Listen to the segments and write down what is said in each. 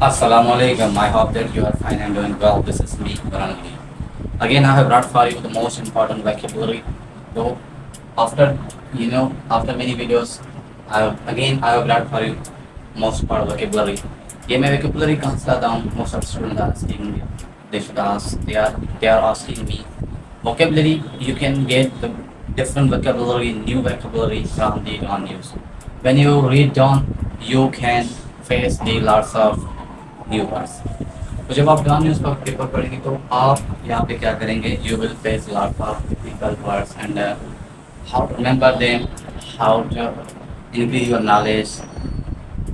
Assalamualaikum. I hope that you are fine and doing well. This is me, Varangi. Again, I have brought for you the most important vocabulary. So, after after many videos, I have brought for you most important vocabulary. ये मैं vocabulary कहाँ से लाता हूँ? Most of students are asking me. They are asking me vocabulary. You can get the different vocabulary, new vocabulary from the on news. When you read down, you can face the lots of new words. तो जब आप don news paper पढ़ेंगे तो आप यहाँ पे क्या करेंगे, you will face lot of difficult words and how to remember them, how to increase your knowledge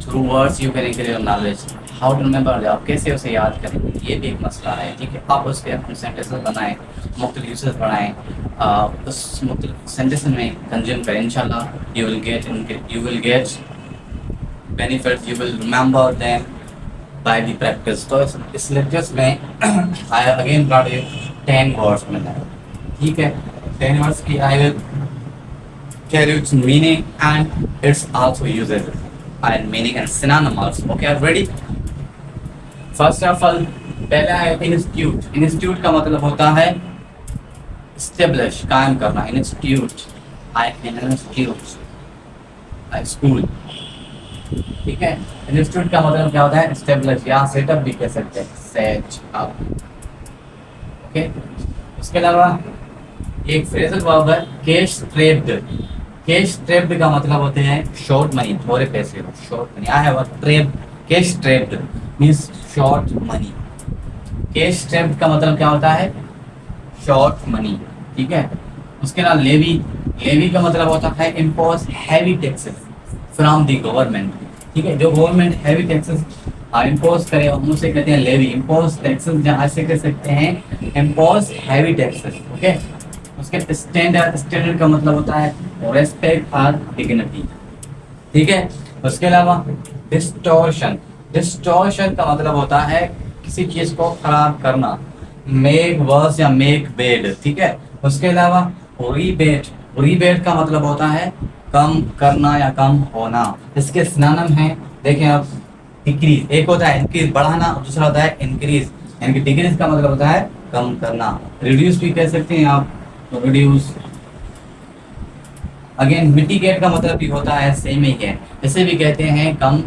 through words, you can increase your knowledge, how to remember, आप कैसे उसे याद करेंगे, ये भी एक मसला है। ठीक है, आप उसके अपने सेंटेंसेस बनाएं, मुख्तलिफ यूसेस बनाएं, उस मुख्तलिफ सेंटेंस में कंज्यूम करें। इंशाल्लाह you will get benefit, you will remember them by the practice। तो इस लेक्चर्स में I again brought you 10 words में है। ठीक है, 10 words की I will tell you its meaning and its also uses and meaning and synonym also। Okay, are you ready? First of all, पहला है इंस्टीट्यूट। इंस्टीट्यूट का मतलब होता है establish, कायम करना। Institute, school. ठीक है, इंस्टीट्यूट का मतलब क्या होता है? एस्टेब्लिश या सेटअप भी कह सकते हैं, सेट अप। ओके, उसके अलावा एक फ्रेजल वर्ब है कैश ट्रैप्ड। कैश ट्रैप्ड का मतलब होते हैं शॉर्ट मनी, थोड़े पैसे, short money. I have a trap, cash trapped means short money. Cash trapped का मतलब क्या होता है? Short money. ठीक है, उसके अलावा लेवी। लेवी का मतलब होता है impose heavy taxes from the government. ठीक है, जो गवर्नमेंट हैवी टैक्सेस इम्पोज करे हम उसे कहते हैं लेवी। इम्पोज टैक्सेस जहाँ ऐसे कह सकते हैं, इम्पोज हैवी टैक्सेस। ओके, उसके स्टैंडर्ड का मतलब होता है रेस्पेक्ट और डिग्निटी। ठीक है, उसके अलावा डिस्टॉर्शन। डिस्टॉर्शन का मतलब होता है किसी चीज को खराब करना, मेक वर्स या मेक बैड। ठीक है, उसके अलावा रिबेट। रिबेट का मतलब होता है कम करना या कम होना। इसके सिनोनिम हैं, देखें आप, डिक्रीज। एक होता है इंक्रीज, बढ़ाना, और दूसरा होता है इंक्रीज, यानी कि डिक्रीज का मतलब होता है कम करना। रिड्यूस भी कह सकते हैं आप, तो रिड्यूस। अगेन मिटिगेट का मतलब भी होता है सेम ही है, इसे भी कहते हैं कम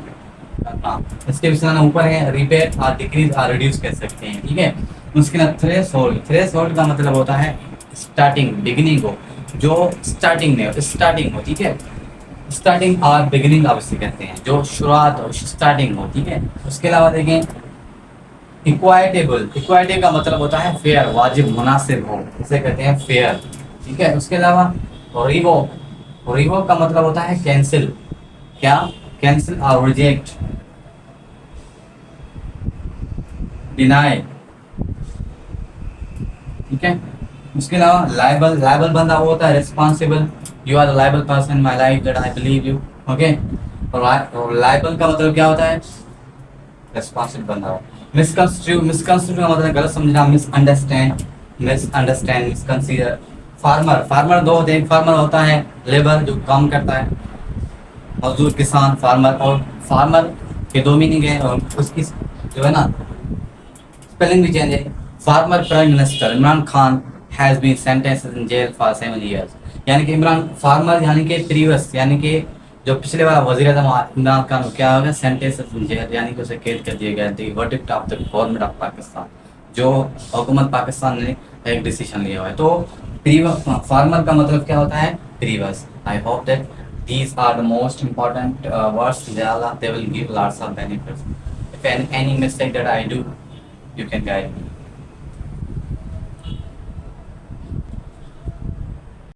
करना। इसके भी सिनोनिम ऊपर है, रिपेयर और डिक्रीज और रिड्यूस कह सकते हैं। ठीक है, उसके बाद थ्रेशोल्ड। थ्रेशोल्ड का मतलब होता है स्टार्टिंग, बिगिनिंग को, जो स्टार्टिंग में स्टार्टिंग हो। ठीक है, स्टार्टिंग और बिगिनिंग आप इसे कहते हैं, जो शुरुआत हो, स्टार्टिंग हो। ठीक है, उसके अलावा देखें इक्वाइटेबल। इक्वाइटेबल का मतलब होता है फेयर, वाजिब, मुनासिब हो, इसे कहते हैं फेयर। ठीक है, उसके अलावा रिवोक। रिवोक का मतलब होता है कैंसिल, क्या? कैंसिल और रिजेक्ट, डिनाई। ठीक है, उसके अलावा लाइबल। लाइबल बंदा वो होता है responsible, you are the liable person in my life that I believe you. Okay, और लाइबल का मतलब क्या होता है? रिस्पॉन्सिबल बंदा हो। मिसकंस्ट्रू। मिसकंस्ट्रू का मतलब गलत समझना, मिसअंडरस्टैंड, मिसकंसीडर। फार्मर। फार्मर दो होते हैं, एक फार्मर होता है लेबर जो काम करता है, मजदूर, किसान, फार्मर। और फार्मर के दो मीनिंग है, और उसकी जो है ना स्पेलिंग भी चेंज है। Former prime minister Imran Khan has been sentenced in jail for 7 years। यानी कि इमरान, फार्मर यानी कि प्रीवियस, यानी कि जो पिछले वाला वजीर आज़म इमरान खान, क्या होगा? सेंटेंस्ड इन जेल, यानी कि उसे कैद कर दिया गया। The verdict of the government of Pakistan, जो हुकूमत पाकिस्तान ने एक डिसीजन लिया हुआ है। तो फार्मर का मतलब क्या होता है? Previous. I hope that these are the most important words. They will give lots of benefits. If any mistake that I do, you can guide me.